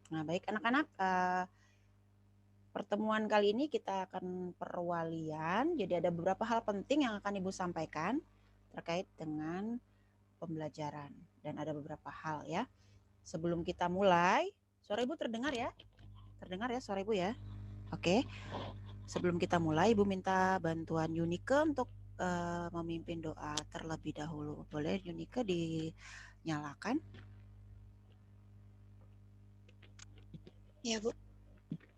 Nah, baik anak-anak, pertemuan kali ini kita akan perwalian. Jadi ada beberapa hal penting yang akan Ibu sampaikan terkait dengan pembelajaran dan ada beberapa hal ya. Sebelum kita mulai, suara Ibu terdengar ya? Terdengar ya suara Ibu ya? Oke. Sebelum kita mulai, Ibu minta bantuan Yunike untuk memimpin doa terlebih dahulu. Boleh Yunike dinyalakan? Ya, Bu.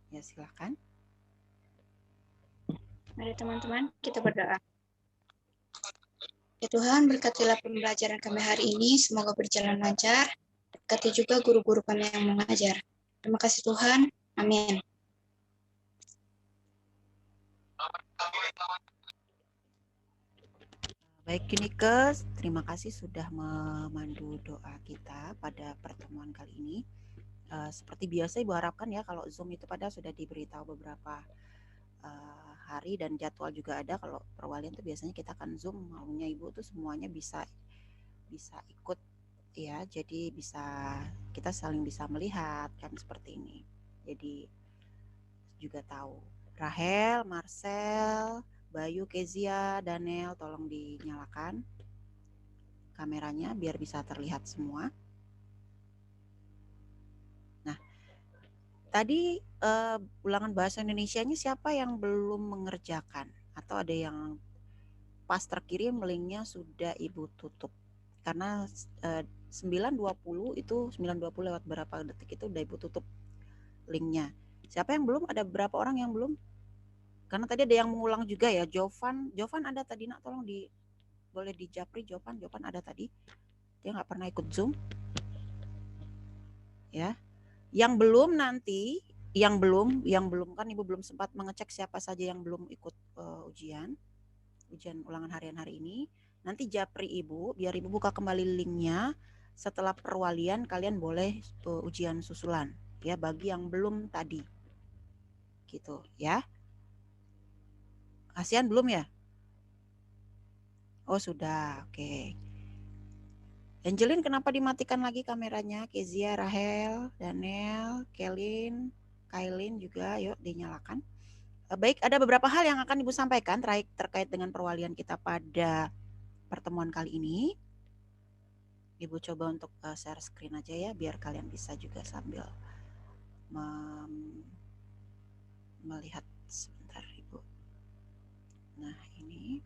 Ya, silakan. Mari teman-teman, kita berdoa. Ya Tuhan, berkatilah pembelajaran kami hari ini, semoga berjalan lancar. Berkati juga guru-guru kami yang mengajar. Terima kasih Tuhan. Amin. Baik Yunike, terima kasih sudah memandu doa kita pada pertemuan kali ini. Seperti biasa Ibu harapkan ya kalau Zoom itu pada sudah diberitahu beberapa hari dan jadwal juga ada. Kalau perwalian itu biasanya kita akan Zoom, maunya Ibu tuh semuanya bisa ikut ya, jadi kita saling bisa melihat kan seperti ini. Jadi juga tahu. Rahel, Marcel, Bayu, Kezia, Daniel, tolong dinyalakan kameranya biar bisa terlihat semua. Nah, tadi ulangan bahasa Indonesianya siapa yang belum mengerjakan? Atau ada yang pas terkirim linknya sudah Ibu tutup? Karena 9.20 itu 9.20 lewat berapa detik itu udah Ibu tutup linknya. Siapa yang belum? Ada berapa orang yang belum? Karena tadi ada yang mengulang juga ya. Jovan ada tadi nak, tolong boleh dijapri. Jovan ada tadi. Dia nggak pernah ikut Zoom. Ya. Yang belum nanti, yang belum kan Ibu belum sempat mengecek siapa saja yang belum ikut ujian ulangan harian hari ini. Nanti japri Ibu, biar Ibu buka kembali linknya. Setelah perwalian kalian boleh ujian susulan ya bagi yang belum tadi. Gitu ya. Asian belum ya? Oh sudah, oke. Angelin kenapa dimatikan lagi kameranya? Kezia, Rahel, Daniel, Kailin juga, yuk dinyalakan. Baik, ada beberapa hal yang akan Ibu sampaikan terkait dengan perwalian kita pada pertemuan kali ini. Ibu coba untuk share screen aja ya, biar kalian bisa juga sambil melihat sebentar Ibu. Nah ini.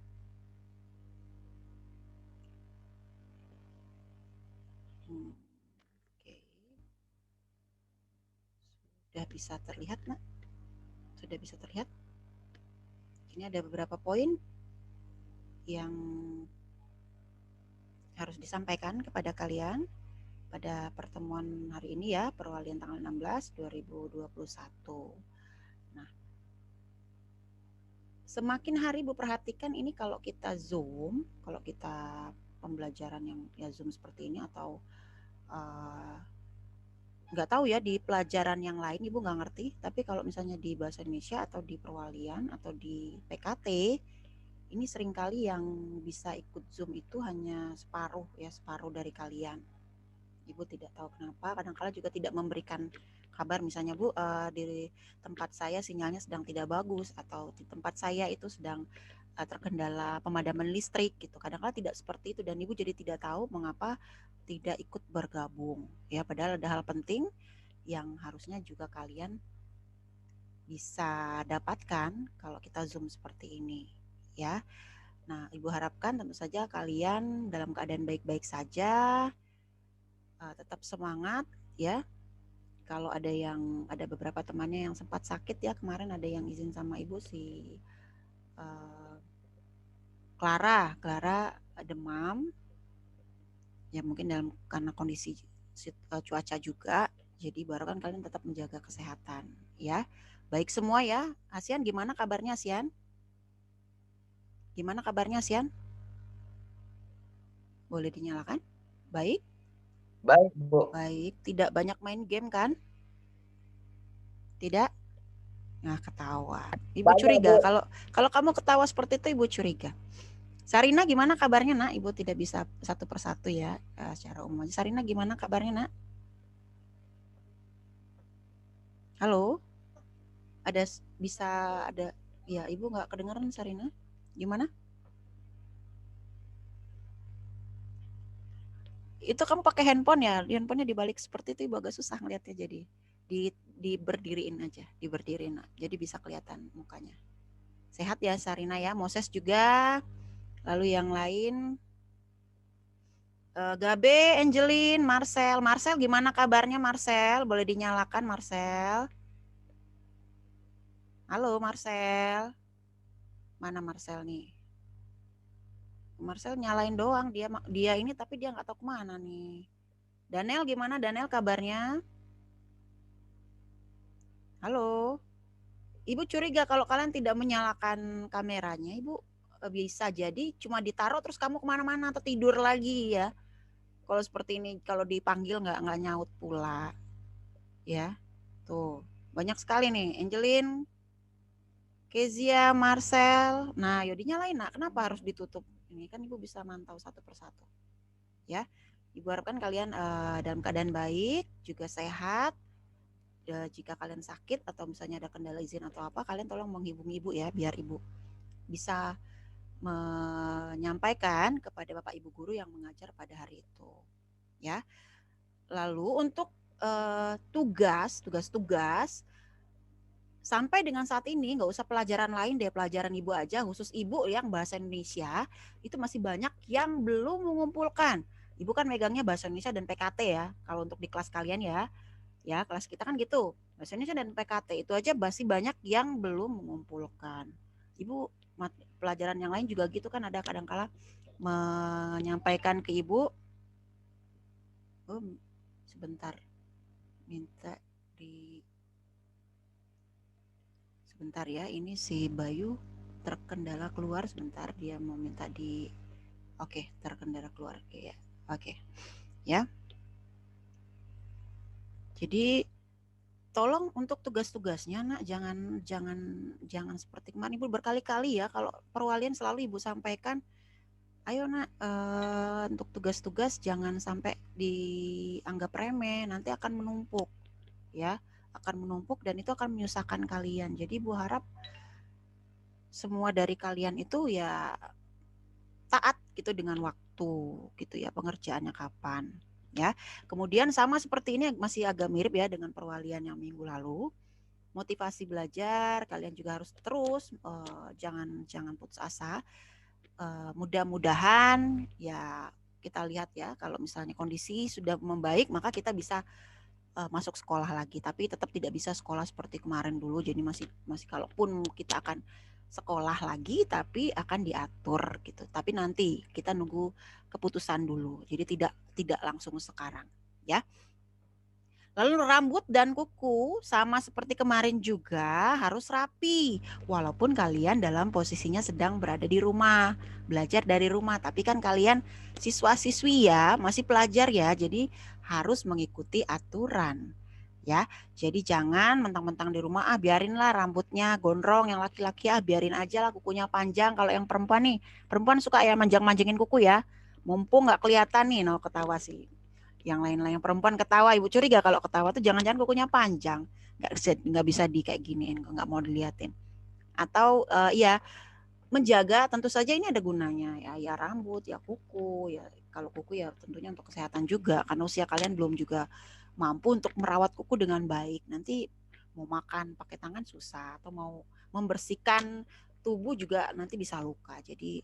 Oke. Sudah bisa terlihat nak? Sudah bisa terlihat? Ini ada beberapa poin yang harus disampaikan kepada kalian pada pertemuan hari ini ya, perwalian tanggal 16 2021. Nah, semakin hari Bu perhatikan ini kalau kita Zoom, kalau kita pembelajaran yang ya Zoom seperti ini atau nggak tahu ya di pelajaran yang lain Ibu nggak ngerti, tapi kalau misalnya di bahasa Indonesia atau di perwalian atau di PKT ini seringkali yang bisa ikut Zoom itu hanya separuh dari kalian. Ibu tidak tahu kenapa, kadang-kala juga tidak memberikan kabar misalnya Bu di tempat saya sinyalnya sedang tidak bagus atau di tempat saya itu sedang terkendala pemadaman listrik gitu. Kadang-kala tidak seperti itu dan Ibu jadi tidak tahu mengapa tidak ikut bergabung ya, padahal ada hal penting yang harusnya juga kalian bisa dapatkan kalau kita Zoom seperti ini ya. Nah, Ibu harapkan tentu saja kalian dalam keadaan baik-baik saja, tetap semangat ya. Kalau ada beberapa temannya yang sempat sakit ya, kemarin ada yang izin sama Ibu si Clara demam. Ya mungkin karena kondisi cuaca juga. Jadi baru kan kalian tetap menjaga kesehatan ya. Baik semua ya. Asian gimana kabarnya Asian? Gimana kabarnya Asian? Boleh dinyalakan? Baik. Baik, Bu. Baik, tidak banyak main game kan? Tidak? Nah, ketawa. Ibu Banyak, curiga Bu. kalau kamu ketawa seperti itu Ibu curiga. Sarina gimana kabarnya nak? Ibu tidak bisa satu persatu ya secara umum. Sarina gimana kabarnya nak? Halo, bisa ada ya, Ibu nggak kedengaran Sarina? Gimana? Itu kamu pakai handphone ya? Handphonenya dibalik seperti itu Ibu agak susah ngeliatnya, jadi diberdiriin aja, diberdiriin. Jadi bisa kelihatan mukanya. Sehat ya Sarina ya, Moses juga. Lalu yang lain Gabe, Angelin, Marcel. Marcel gimana kabarnya Marcel? Boleh dinyalakan Marcel? Halo Marcel. Mana Marcel nih? Marcel nyalain doang, dia ini tapi dia nggak tahu kemana nih. Daniel gimana Daniel kabarnya? Halo. Ibu curiga kalau kalian tidak menyalakan kameranya, Ibu bisa jadi cuma ditaruh terus kamu kemana-mana atau tidur lagi ya. Kalau seperti ini, kalau dipanggil nggak nyaut pula, ya. Tuh, banyak sekali nih, Angelin, Kezia, Marcel. Nah, yuk dinyalain, nak. Kenapa harus ditutup? Ini kan Ibu bisa mantau satu persatu, ya. Ibu harapkan kalian dalam keadaan baik, juga sehat. Jika kalian sakit atau misalnya ada kendala izin atau apa, kalian tolong menghubungi Ibu ya, biar Ibu bisa menyampaikan kepada Bapak Ibu guru yang mengajar pada hari itu, ya. Lalu untuk tugas sampai dengan saat ini nggak usah pelajaran lain deh, pelajaran Ibu aja, khusus Ibu yang bahasa Indonesia itu masih banyak yang belum mengumpulkan. Ibu kan megangnya bahasa Indonesia dan PKT ya, kalau untuk di kelas kalian ya. Ya, kelas kita kan gitu. Bahasa Indonesia dan PKT itu aja masih banyak yang belum mengumpulkan. Ibu pelajaran yang lain juga gitu kan, ada kadang-kala menyampaikan ke Ibu. Sebentar. Minta sebentar ya, ini si Bayu terkendala keluar sebentar, dia mau minta oke, terkendala keluar ya. Oke. Ya. Jadi tolong untuk tugas-tugasnya nak jangan seperti kemarin Ibu berkali-kali ya, kalau perwalian selalu Ibu sampaikan, ayo nak untuk tugas-tugas jangan sampai dianggap remeh, nanti akan menumpuk ya, akan menumpuk dan itu akan menyusahkan kalian. Jadi Ibu harap semua dari kalian itu ya taat gitu dengan waktu gitu ya, pengerjaannya kapan ya. Kemudian sama seperti ini masih agak mirip ya dengan perwalian yang minggu lalu. Motivasi belajar kalian juga harus terus jangan putus asa. Mudah-mudahan ya kita lihat ya, kalau misalnya kondisi sudah membaik maka kita bisa masuk sekolah lagi, tapi tetap tidak bisa sekolah seperti kemarin dulu. Jadi masih kalaupun kita akan sekolah lagi tapi akan diatur gitu. Tapi nanti kita nunggu keputusan dulu. Jadi tidak langsung sekarang ya. Lalu rambut dan kuku sama seperti kemarin juga harus rapi. Walaupun kalian dalam posisinya sedang berada di rumah, belajar dari rumah. Tapi kan kalian siswa-siswi ya, masih pelajar ya. Jadi harus mengikuti aturan. Ya, jadi jangan mentang-mentang di rumah biarinlah rambutnya gondrong, yang laki-laki biarin aja lah kukunya panjang. Kalau yang perempuan nih, perempuan suka ya manjang-manjangin kuku ya. Mumpung nggak kelihatan nih, ketawa sih. Yang lain-lain yang perempuan ketawa, Ibu curiga kalau ketawa tuh jangan-jangan kukunya panjang, nggak bisa di kayak giniin, nggak mau diliatin. Atau ya menjaga, tentu saja ini ada gunanya ya rambut, ya kuku, ya kalau kuku ya tentunya untuk kesehatan juga, karena usia kalian belum juga mampu untuk merawat kuku dengan baik. Nanti mau makan pakai tangan susah, atau mau membersihkan tubuh juga nanti bisa luka. Jadi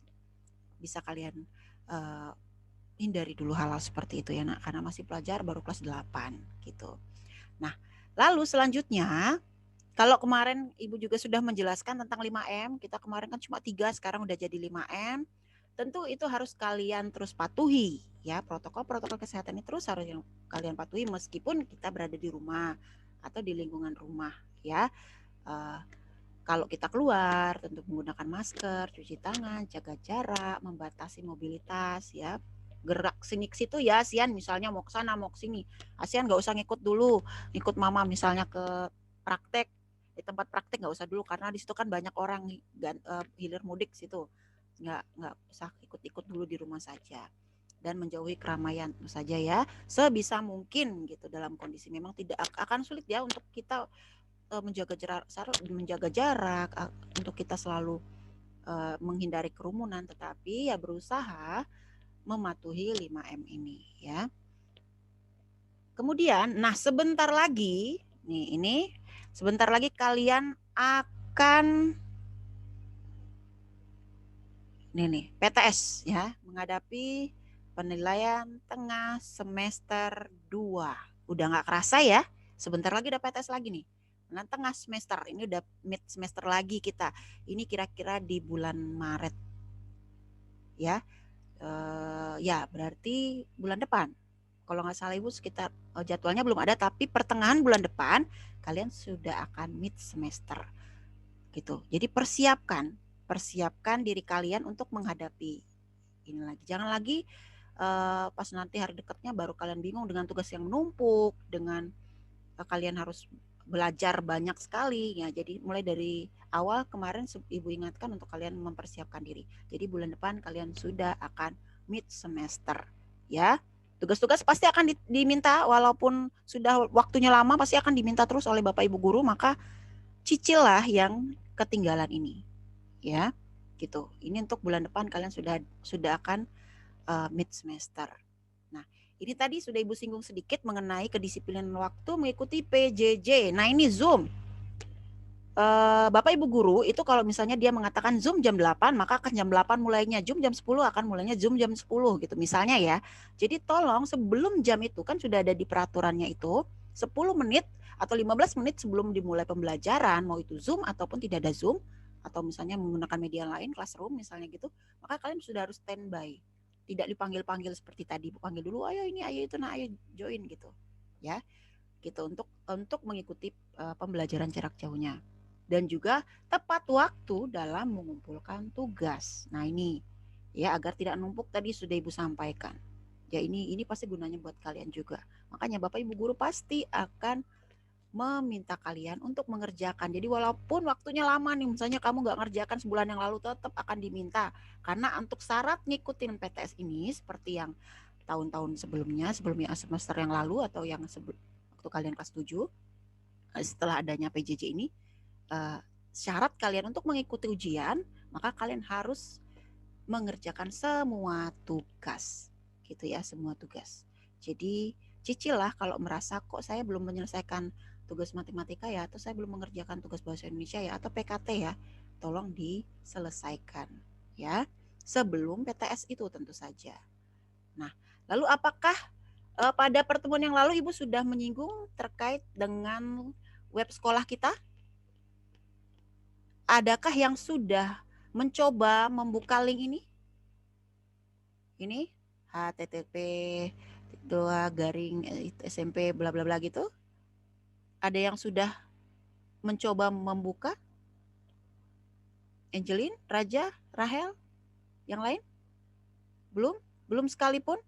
bisa kalian hindari dulu hal-hal seperti itu ya nak, karena masih pelajar baru kelas 8 gitu. Nah, lalu selanjutnya kalau kemarin Ibu juga sudah menjelaskan tentang 5M, kita kemarin kan cuma 3, sekarang udah jadi 5M. Tentu itu harus kalian terus patuhi ya, protokol kesehatan ini terus harus yang kalian patuhi meskipun kita berada di rumah atau di lingkungan rumah ya. Kalau kita keluar tentu menggunakan masker, cuci tangan, jaga jarak, membatasi mobilitas ya. Gerak sini ke situ ya, ASEAN misalnya mau ke sana mau ke sini, ASEAN nggak usah ngikut dulu, ikut mama misalnya ke praktek, di tempat praktek nggak usah dulu karena di situ kan banyak orang hilir mudik situ, nggak usah ikut-ikut dulu, di rumah saja dan menjauhi keramaian saja ya sebisa mungkin gitu. Dalam kondisi memang tidak akan sulit ya untuk kita menjaga jarak, untuk kita selalu menghindari kerumunan, tetapi ya berusaha mematuhi 5M ini ya. Kemudian, nah sebentar lagi, ini sebentar lagi kalian akan nih PTS ya, menghadapi penilaian tengah semester 2. Udah nggak kerasa ya, sebentar lagi udah PTS lagi nih. Nah, tengah semester, ini udah mid semester lagi kita. Ini kira-kira di bulan Maret. Ya, ya berarti bulan depan. Kalau nggak salah Ibu sekitar jadwalnya belum ada, tapi pertengahan bulan depan kalian sudah akan mid semester. Gitu. Jadi persiapkan diri kalian untuk menghadapi ini lagi. Jangan lagi pas nanti hari dekatnya baru kalian bingung dengan tugas yang menumpuk, dengan kalian harus belajar banyak sekali ya. Jadi mulai dari awal kemarin Ibu ingatkan untuk kalian mempersiapkan diri. Jadi bulan depan kalian sudah akan mid semester ya. Tugas-tugas pasti akan diminta, walaupun sudah waktunya lama pasti akan diminta terus oleh Bapak Ibu guru, maka cicillah yang ketinggalan ini ya. Gitu. Ini untuk bulan depan kalian sudah akan mid semester. Nah, ini tadi sudah Ibu singgung sedikit mengenai kedisiplinan waktu mengikuti PJJ. Nah, ini Zoom. Bapak Ibu guru itu kalau misalnya dia mengatakan Zoom jam 8, maka akan jam 8 mulainya. Zoom jam 10 akan mulainya Zoom jam 10 gitu misalnya ya. Jadi tolong sebelum jam itu, kan sudah ada di peraturannya itu, 10 menit atau 15 menit sebelum dimulai pembelajaran, mau itu Zoom ataupun tidak ada Zoom, atau misalnya menggunakan media lain, classroom misalnya gitu, maka kalian sudah harus standby. Tidak dipanggil-panggil seperti tadi, panggil dulu, ayo ini, ayo itu, nah ayo join gitu. Ya, gitu untuk mengikuti pembelajaran jarak jauhnya. Dan juga tepat waktu dalam mengumpulkan tugas. Nah, ini ya agar tidak numpuk, tadi sudah Ibu sampaikan. Ya, ini pasti gunanya buat kalian juga. Makanya Bapak Ibu guru pasti akan meminta kalian untuk mengerjakan. Jadi walaupun waktunya lama nih, misalnya kamu nggak ngerjakan sebulan yang lalu, tetap akan diminta. Karena untuk syarat ngikutin PTS ini seperti yang tahun-tahun sebelumnya semester yang lalu atau yang waktu kalian kelas 7, setelah adanya PJJ ini, syarat kalian untuk mengikuti ujian, maka kalian harus mengerjakan semua tugas. Gitu ya, semua tugas. Jadi cicillah kalau merasa kok saya belum menyelesaikan tugas matematika ya, atau saya belum mengerjakan tugas bahasa Indonesia ya, atau PKT ya, tolong diselesaikan ya, sebelum PTS itu tentu saja. Nah, lalu apakah pada pertemuan yang lalu Ibu sudah menyinggung terkait dengan web sekolah kita? Adakah yang sudah mencoba membuka link ini? Ini http://SMP bla bla bla gitu. Ada yang sudah mencoba membuka? Angelin, Raja, Rahel, yang lain? Belum sekalipun?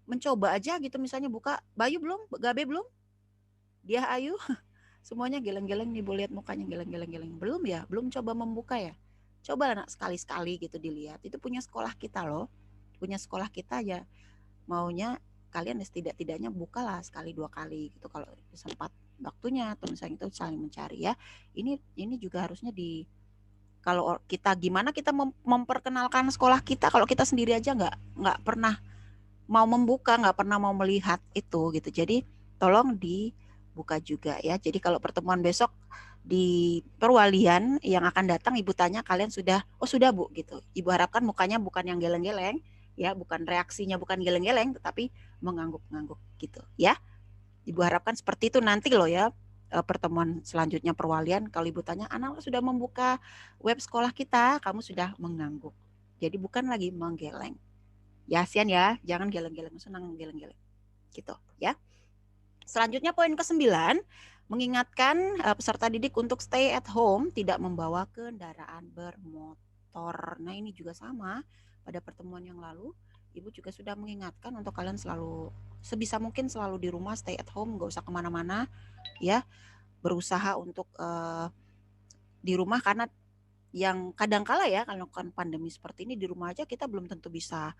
Mencoba aja gitu, misalnya buka. Bayu belum? Gabe belum? Dia, Ayu? Semuanya geleng-geleng nih, boleh lihat mukanya geleng-geleng. Belum ya? Belum coba membuka ya? Coba anak sekali-sekali gitu dilihat. Itu punya sekolah kita loh. Punya sekolah kita ya. Maunya kalian setidak-tidaknya bukalah sekali 2 kali gitu kalau sempat waktunya, atau misalnya itu saling mencari ya. Ini juga harusnya kalau kita gimana kita memperkenalkan sekolah kita kalau kita sendiri aja nggak pernah mau membuka, nggak pernah mau melihat itu gitu. Jadi tolong dibuka juga ya. Jadi kalau pertemuan besok di perwalian yang akan datang, Ibu tanya kalian sudah, oh sudah Bu gitu. Ibu harapkan mukanya bukan yang geleng-geleng ya, bukan reaksinya bukan geleng-geleng, tetapi mengangguk-ngangguk gitu ya. Ibu harapkan seperti itu nanti loh ya, pertemuan selanjutnya perwalian, kalau Ibu tanya anak sudah membuka web sekolah kita, kamu sudah mengangguk. Jadi bukan lagi menggeleng. Ya, Sian ya, jangan geleng-geleng, senang geleng-geleng. Gitu ya. Selanjutnya poin ke-9, mengingatkan peserta didik untuk stay at home, tidak membawa kendaraan bermotor. Nah, ini juga sama pada pertemuan yang lalu, Ibu juga sudah mengingatkan untuk kalian selalu sebisa mungkin selalu di rumah, stay at home, nggak usah kemana-mana ya. Berusaha untuk di rumah, karena yang kadangkala ya kalau kan pandemi seperti ini di rumah aja kita belum tentu bisa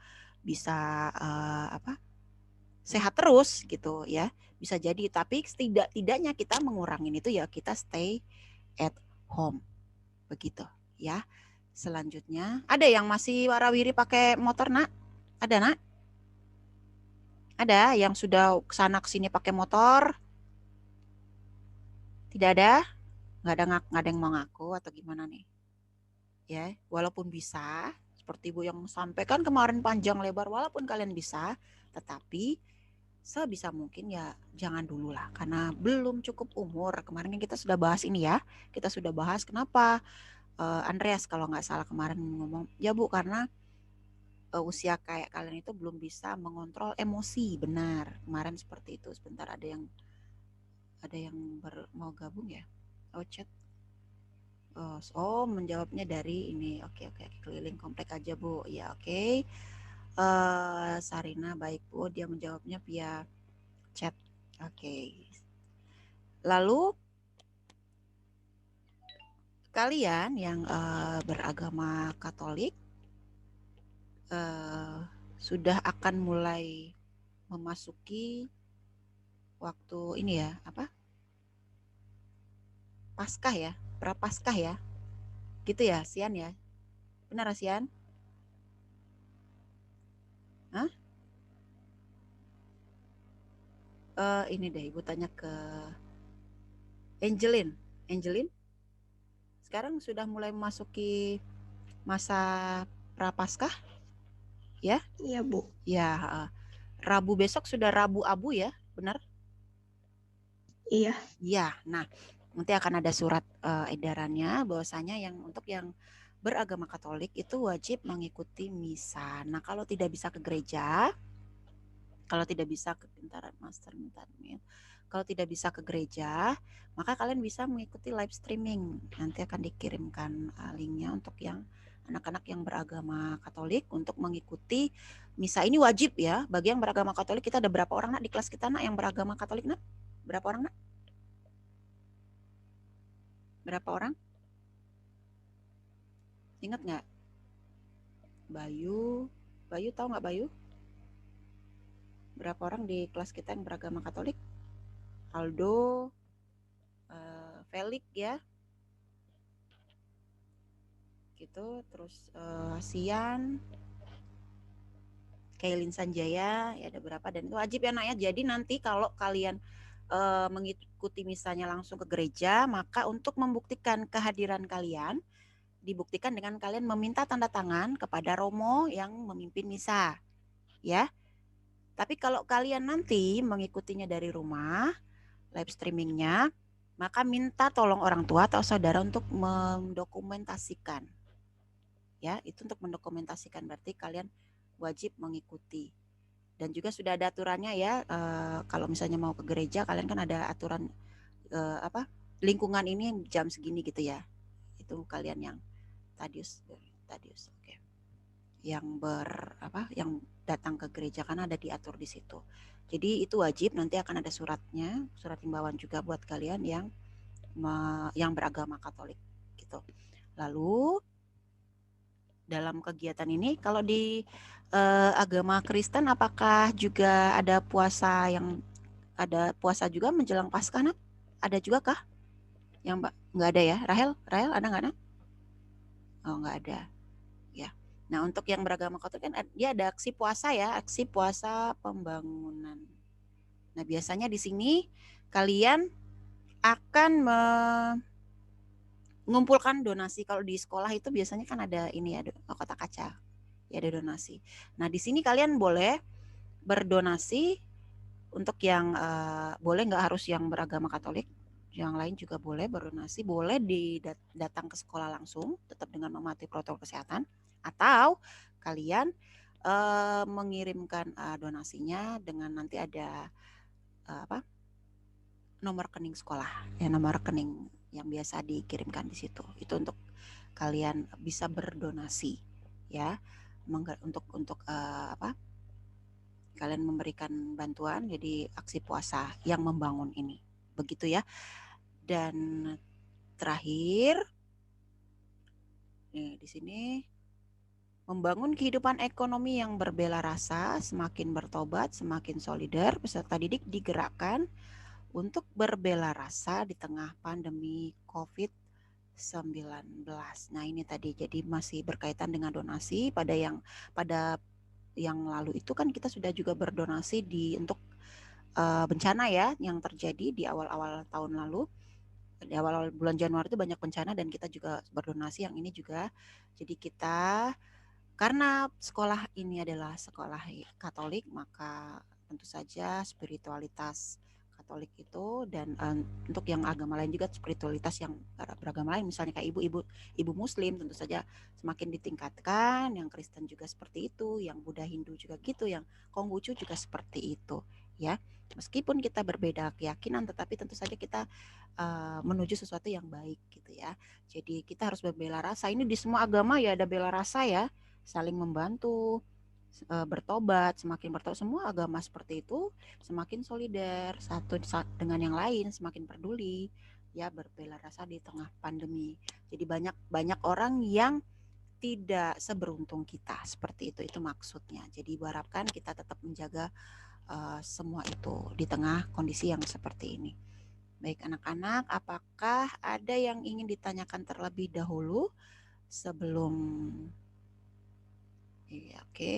sehat terus gitu ya. Bisa jadi, tapi tidaknya kita mengurangin itu ya kita stay at home. Begitu ya. Selanjutnya, ada yang masih warawiri pakai motor, Nak? Ada, Nak? Ada yang sudah kesana kesini pakai motor? Tidak ada? Nggak ada yang mau ngaku atau gimana nih? Ya, walaupun bisa, seperti Ibu yang sampaikan kemarin panjang lebar, walaupun kalian bisa, tetapi sebisa mungkin ya jangan dulu lah, karena belum cukup umur. Kemarin kita sudah bahas ini ya, kita sudah bahas kenapa Andreas kalau nggak salah kemarin ngomong, ya Bu, karena usia kayak kalian itu belum bisa mengontrol emosi. Benar, kemarin seperti itu. Sebentar, ada yang mau gabung ya? Oh, chat. Menjawabnya dari ini. Oke, keliling komplek aja Bu. Ya, oke. Sarina, baik Bu, dia menjawabnya via chat. Oke. Lalu kalian yang beragama Katolik sudah akan mulai memasuki waktu ini ya, apa? Paskah ya, Prapaskah ya. Gitu ya, Sian ya. Benar Sian? Hah? Ini deh, Ibu tanya ke Angelin. Angelin? Sekarang sudah mulai memasuki masa Prapaskah? Ya? Iya, Bu. Ya, Rabu besok sudah Rabu Abu ya, benar? Iya. Iya. Nah, nanti akan ada surat edarannya bahwasanya yang untuk yang beragama Katolik itu wajib mengikuti misa. Nah, kalau tidak bisa ke gereja, kalau tidak bisa ke kalau tidak bisa ke gereja, maka kalian bisa mengikuti live streaming. Nanti akan dikirimkan linknya untuk yang anak-anak yang beragama Katolik untuk mengikuti misa. Ini wajib ya bagi yang beragama Katolik. Kita ada berapa orang, Nak, di kelas kita, Nak, yang beragama Katolik, Nak? Berapa orang, Nak? Berapa orang? Ingat nggak? Bayu tahu nggak Bayu? Berapa orang di kelas kita yang beragama Katolik? Aldo, Felix ya, gitu. Terus Sian, Kailin Sanjaya, ya ada berapa, dan itu wajib ya, Nak ya. Jadi nanti kalau kalian mengikuti misalnya langsung ke gereja, maka untuk membuktikan kehadiran kalian dibuktikan dengan kalian meminta tanda tangan kepada Romo yang memimpin misa, ya. Tapi kalau kalian nanti mengikutinya dari rumah, live streamingnya, maka minta tolong orang tua atau saudara untuk mendokumentasikan. Ya, itu untuk mendokumentasikan, berarti kalian wajib mengikuti. Dan juga sudah ada aturannya ya, kalau misalnya mau ke gereja, kalian kan ada aturan lingkungan ini jam segini gitu ya. Itu kalian yang Tadius, oke. Yang datang ke gereja karena ada diatur di situ. Jadi itu wajib, nanti akan ada suratnya, surat himbauan juga buat kalian yang beragama Katolik gitu. Lalu dalam kegiatan ini kalau di agama Kristen apakah juga ada puasa juga menjelang Paskah, Nak? Ada juga kah? Yang nggak ada ya? Rahel ada nggak, Nak? Oh, nggak ada. Ya. Nah, untuk yang beragama Katolik kan dia ada aksi puasa ya, aksi puasa pembangunan. Nah, biasanya di sini kalian akan mengumpulkan donasi. Kalau di sekolah itu biasanya kan ada ini ya, kotak kaca. Ya, ada donasi. Nah, di sini kalian boleh berdonasi untuk yang boleh, nggak harus yang beragama Katolik. Yang lain juga boleh berdonasi, boleh datang ke sekolah langsung, tetap dengan mematuhi protokol kesehatan, atau kalian mengirimkan donasinya dengan nanti ada nomor rekening sekolah, ya, nomor rekening yang biasa dikirimkan di situ. Itu untuk kalian bisa berdonasi, ya, untuk kalian memberikan bantuan jadi aksi puasa yang membangun ini, begitu ya. Dan terakhir nih di sini Membangun kehidupan ekonomi yang berbela rasa, semakin bertobat, semakin solider, peserta didik digerakkan untuk berbela rasa di tengah pandemi COVID-19. Nah, ini tadi jadi masih berkaitan dengan donasi pada yang lalu itu kan kita sudah juga berdonasi untuk bencana ya yang terjadi di awal-awal tahun lalu. Di awal-awal bulan Januari itu banyak bencana dan kita juga berdonasi yang ini juga. Jadi kita karena sekolah ini adalah sekolah Katolik, maka tentu saja spiritualitas Katolik itu dan untuk yang agama lain juga spiritualitas yang beragama lain, misalnya kayak ibu Muslim tentu saja semakin ditingkatkan, yang Kristen juga seperti itu, yang Buddha Hindu juga gitu, yang Konghucu juga seperti itu, ya. Meskipun kita berbeda keyakinan, tetapi tentu saja kita menuju sesuatu yang baik gitu ya. Jadi kita harus berbela rasa. Ini di semua agama ya ada bela rasa ya, saling membantu, bertobat, semakin bertobat, semua agama seperti itu, semakin solider satu dengan yang lain, semakin peduli, ya berbela rasa di tengah pandemi. Jadi banyak orang yang tidak seberuntung kita, seperti itu maksudnya. Jadi diharapkan kita tetap menjaga semua itu di tengah kondisi yang seperti ini. Baik anak-anak, apakah ada yang ingin ditanyakan terlebih dahulu sebelum oke.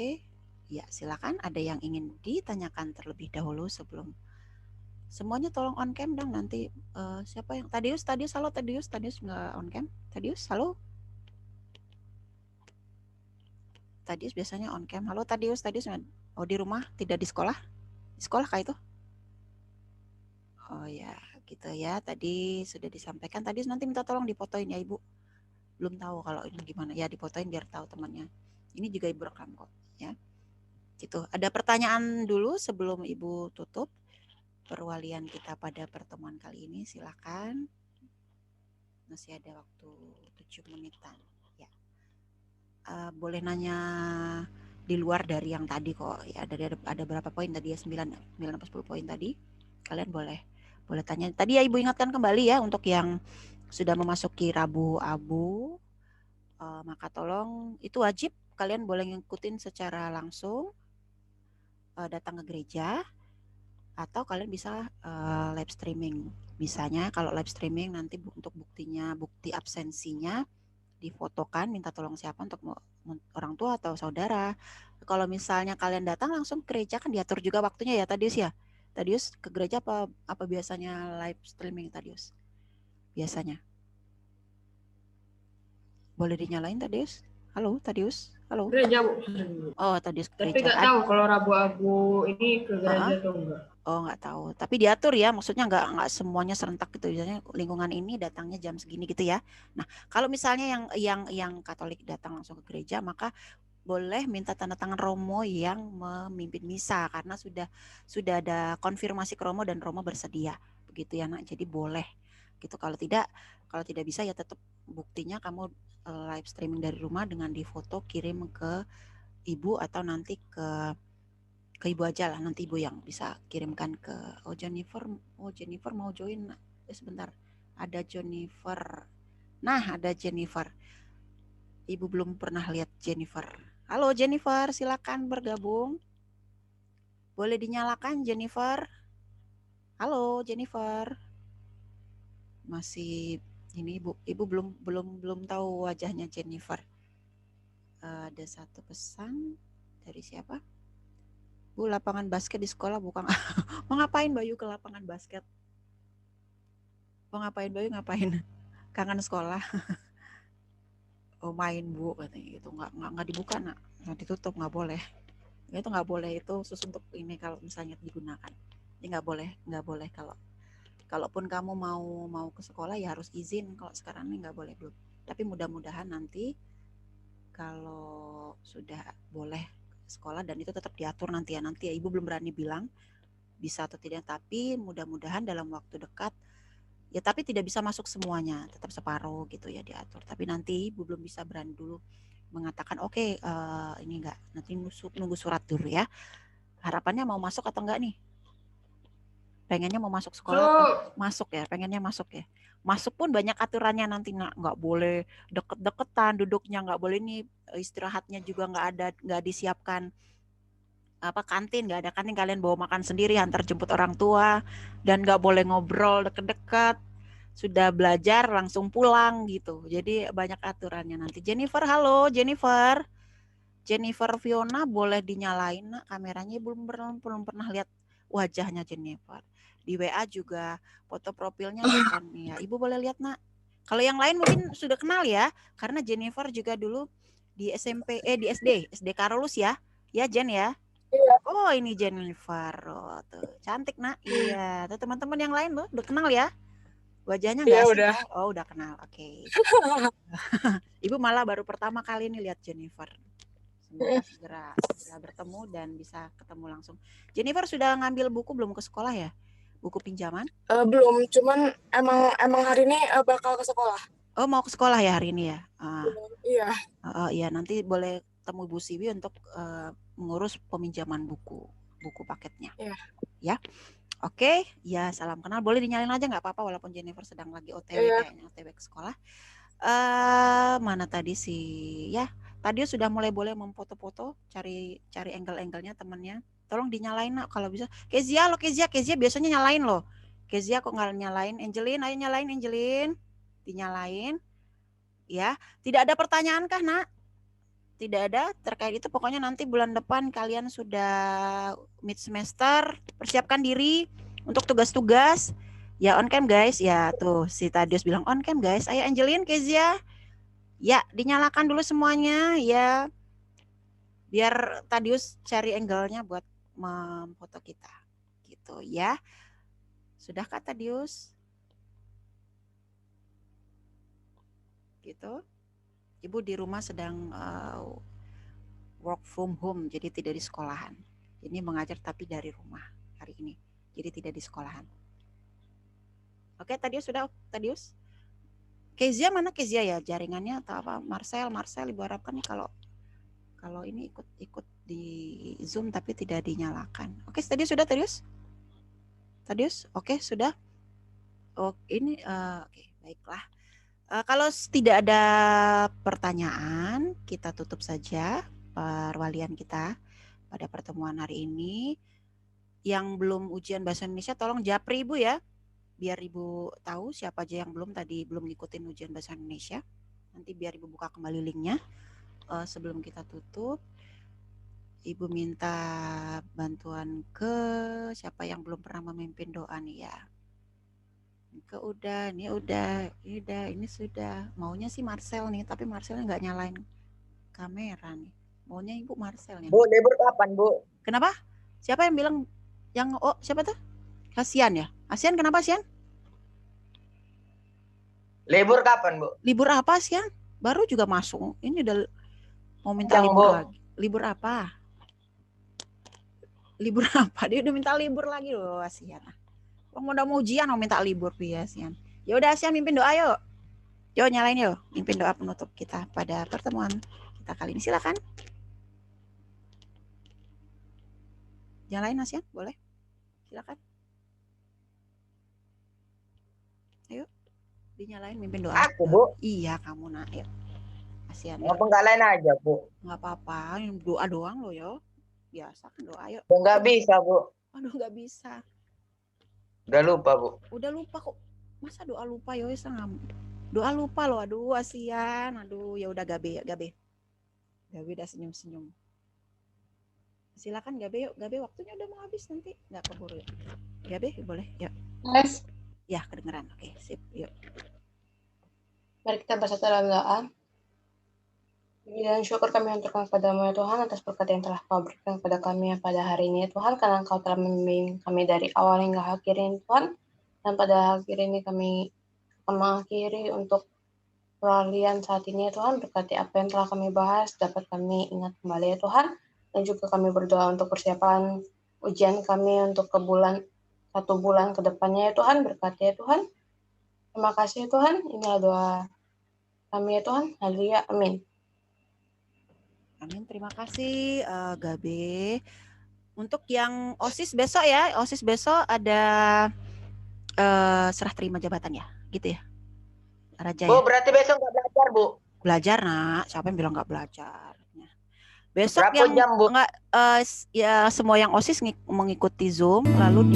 Ya, silakan ada yang ingin ditanyakan terlebih dahulu sebelum semuanya tolong on cam dong nanti siapa yang Tadius halo Tadius nggak on cam. Tadius halo. Tadius biasanya on cam. Halo Tadius oh di rumah tidak di sekolah? Di sekolah kah itu? Oh ya, gitu ya. Tadi sudah disampaikan. Tadius nanti minta tolong difotoin ya Ibu. Belum tahu kalau ini gimana. Ya difotoin biar tahu temannya. Ini juga Ibu rekam kok, ya. Gitu. Ada pertanyaan dulu sebelum Ibu tutup perwalian kita pada pertemuan kali ini, silakan. Masih ada waktu 7 menitan. Ya. Boleh nanya di luar dari yang tadi kok. Ya, ada berapa poin tadi ya? 9 atau 10 poin tadi. Kalian boleh tanya. Tadi ya Ibu ingatkan kembali ya untuk yang sudah memasuki Rabu Abu, maka tolong itu wajib kalian boleh ngikutin secara langsung, datang ke gereja, atau kalian bisa live streaming. Misalnya kalau live streaming nanti untuk bukti absensinya difotokan, minta tolong siapa untuk orang tua atau saudara. Kalau misalnya kalian datang langsung ke gereja kan diatur juga waktunya ya Tadius ya. Tadius ke gereja apa biasanya live streaming Tadius? Biasanya. Boleh dinyalain Tadius? Halo Tadius? Halo. Gereja Bu. Oh Tadius ke Tapi gereja. nggak tahu kalau Rabu-Abu ini ke gereja atau enggak. Oh nggak tahu, tapi diatur ya, maksudnya nggak semuanya serentak gitu, biasanya lingkungan ini datangnya jam segini gitu ya. Nah kalau misalnya yang Katolik datang langsung ke gereja, maka boleh minta tanda tangan Romo yang memimpin misa karena sudah ada konfirmasi ke Romo dan Romo bersedia, begitu ya Nak. Jadi boleh gitu. Kalau tidak bisa ya tetap buktinya kamu live streaming dari rumah dengan difoto kirim ke Ibu atau nanti ke Ibu aja lah, nanti Ibu yang bisa kirimkan ke Jennifer mau join. Sebentar, ada Jennifer. Nah, ada Jennifer. Ibu belum pernah lihat Jennifer. Halo Jennifer, silakan bergabung. Boleh dinyalakan Jennifer? Halo Jennifer. Masih ini Ibu belum tahu wajahnya Jennifer. Ada satu pesan dari siapa? Bu, lapangan basket di sekolah bukan. Mau ngapain Bayu ke lapangan basket? Mau ngapain Bayu, ngapain? Kangen sekolah. Oh main Bu, katanya gitu. Nggak dibuka Nak, nggak ditutup, nggak boleh. Itu nggak boleh, itu khusus untuk ini kalau misalnya digunakan. Ini nggak boleh kalaupun kamu mau ke sekolah ya harus izin. Kalau sekarang ini nggak boleh belum. Tapi mudah-mudahan nanti kalau sudah boleh sekolah dan itu tetap diatur nanti ya Ibu belum berani bilang bisa atau tidak, tapi mudah-mudahan dalam waktu dekat ya, tapi tidak bisa masuk semuanya, tetap separuh gitu ya diatur. Tapi nanti Ibu belum bisa berani dulu mengatakan oke, ini enggak, nanti nunggu surat dulu ya. Harapannya mau masuk atau enggak nih? pengennya mau masuk sekolah masuk ya, pengennya masuk ya. Masuk pun banyak aturannya nanti, nggak boleh deket-deketan duduknya, nggak boleh nih istirahatnya juga nggak disiapkan kantin, nggak ada kantin, kalian bawa makan sendiri, antar jemput orang tua, dan nggak boleh ngobrol deket-deket, sudah belajar langsung pulang gitu. Jadi banyak aturannya nanti. Jennifer, halo Jennifer Fiona, boleh dinyalain nak kameranya, belum pernah lihat wajahnya Jennifer. Di WA juga foto profilnya bukan ya. Ibu boleh lihat nak. Kalau yang lain mungkin sudah kenal ya, karena Jennifer juga dulu di SMP di SD Karolus ya. Ya Jen ya. Iya. Oh ini Jennifer, tuh cantik nak. Iya, tuh teman-teman yang lain loh, udah kenal ya? Wajahnya nggak Iya, sih? udah. Oh udah kenal, oke. Ibu malah baru pertama kali ini lihat Jennifer. Semoga segera bertemu dan bisa ketemu langsung. Jennifer sudah ngambil buku belum ke sekolah ya? Buku pinjaman? Belum, cuman emang hari ini bakal ke sekolah. Oh mau ke sekolah ya hari ini ya? Iya. Iya nanti boleh temu Bu Siwi untuk mengurus peminjaman buku paketnya. Iya. Ya, oke. Ya salam kenal. Boleh dinyalin aja nggak apa-apa walaupun Jennifer sedang lagi OTW kayaknya OTW ke sekolah. Mana tadi sih ya? Tadi sudah mulai boleh memfoto-foto, cari angle-angle-nya temannya. Tolong dinyalain nak kalau bisa. Kezia biasanya nyalain loh. Kezia kok nggak nyalain? Angelin, ayo nyalain Angelin. Dinyalain. Ya, tidak ada pertanyaan kah nak? Tidak ada terkait itu. Pokoknya nanti bulan depan kalian sudah mid semester, persiapkan diri untuk tugas-tugas. Ya on cam guys, ya tuh si Tadius bilang on cam guys. Ayo Angelin, Kezia. Ya, dinyalakan dulu semuanya ya. Biar Tadius cari angle-nya buat memfoto kita. Gitu ya. Sudah kah Tadius? Gitu. Ibu di rumah sedang work from home, jadi tidak di sekolahan. Ini mengajar tapi dari rumah hari ini. Jadi tidak di sekolahan. Oke, Tadius sudah? Tadius? Kezia mana Kezia ya? Jaringannya atau apa? Marcel, Ibu harapkan nih kalau ini ikut di Zoom tapi tidak dinyalakan. Oke, Tadius sudah Tadius? Oke, sudah. Oh, ini oke, baiklah. Kalau tidak ada pertanyaan, kita tutup saja perwalian kita pada pertemuan hari ini. Yang belum ujian bahasa Indonesia tolong japri Ibu ya, biar Ibu tahu siapa aja yang belum ngikutin ujian bahasa Indonesia. Nanti biar Ibu buka kembali linknya. Sebelum kita tutup, Ibu minta bantuan ke siapa yang belum pernah memimpin doa nih ya. Ini sudah. Maunya sih Marcel nih, tapi Marcelnya nggak nyalain kamera nih. Maunya Ibu Marcel nih. Bu, libur kapan, Bu? Kenapa? Siapa yang bilang siapa tuh? Asian ya? Asian kenapa Asian? Libur kapan, Bu? Libur apa Asian? Baru juga masuk. Ini udah mau minta libur lagi. Libur apa? Dia udah minta libur lagi loh Asian. Udah mau ujian mau minta libur Asian. Ya udah Asian mimpin doa yuk. Yo nyalain yuk, mimpin doa penutup kita pada pertemuan kita kali ini. Silakan. Nyalain Asian, boleh? Silakan. Ayo, dinyalain mimpin doa. Aku, Bu. Iya, kamu nak. Ayo. Asian. Ngapa nggak lain aja, Bu? Nggak apa-apa, doa doang loh yo. Biasa kan doa yuk. Nggak bisa, Bu. Aduh, nggak bisa. Udah lupa, Bu. Udah lupa kok. Masa doa lupa yo, doa lupa loh. Aduh, Asian. Aduh, ya udah Gabe. Gabe udah senyum-senyum. Silakan Gabe yuk. Gabe waktunya udah mau habis nanti. Nggak keburu yuk. Gabe boleh yuk. Yes. Ya, kedengeran. Oke, sip. Yuk. Mari kita bersatu dalam doa. Dan syukur kami haturkan kepadamu ya Tuhan atas berkat yang telah Kau berikan kepada kami pada hari ini ya Tuhan, karena Engkau telah membimbing kami dari awal hingga akhir ini Tuhan, dan pada akhir ini kami mengakhiri untuk peralihan saat ini ya Tuhan. Berkati apa yang telah kami bahas dapat kami ingat kembali ya Tuhan, dan juga kami berdoa untuk persiapan ujian kami untuk ke 1 bulan ke depannya ya Tuhan. Berkati ya Tuhan. Terima kasih ya Tuhan, inilah doa kami ya Tuhan. Haleluya, amin. Amin, terima kasih Gabe. Untuk yang OSIS besok ya, OSIS besok ada serah terima jabatan ya, gitu ya, Raja Bu, ya. berarti besok nggak belajar, Bu? Belajar nak, siapa yang bilang nggak belajar? Besok Berapa yang jam, Bu? nggak ya semua yang OSIS mengikuti Zoom lalu